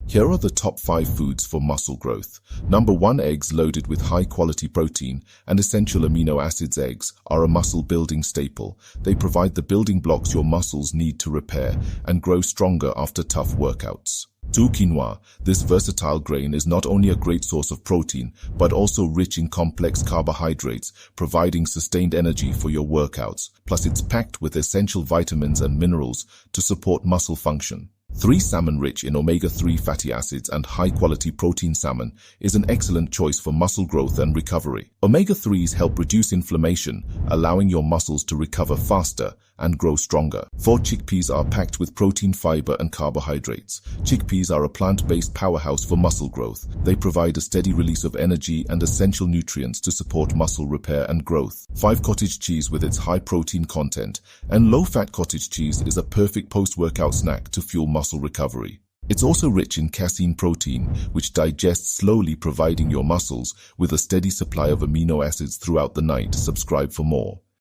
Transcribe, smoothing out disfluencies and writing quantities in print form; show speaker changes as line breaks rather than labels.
Here are the top 5 foods for muscle growth. Number 1. Eggs loaded with high-quality protein and essential amino acids. Eggs are a muscle-building staple. They provide the building blocks your muscles need to repair and grow stronger after tough workouts. 2. Quinoa. This versatile grain is not only a great source of protein, but also rich in complex carbohydrates, providing sustained energy for your workouts. Plus, it's packed with essential vitamins and minerals to support muscle function. 3. Salmon. Rich in omega-3 fatty acids and high-quality protein, salmon is an excellent choice for muscle growth and recovery. Omega-3s help reduce inflammation, allowing your muscles to recover faster and grow stronger. 4. Chickpeas are packed with protein, fiber, and carbohydrates. Chickpeas are a plant-based powerhouse for muscle growth. They provide a steady release of energy and essential nutrients to support muscle repair and growth. 5. Cottage cheese. With its high protein content and low-fat, cottage cheese is a perfect post-workout snack to fuel muscle recovery. It's also rich in casein protein, which digests slowly, providing your muscles with a steady supply of amino acids throughout the night. Subscribe for more.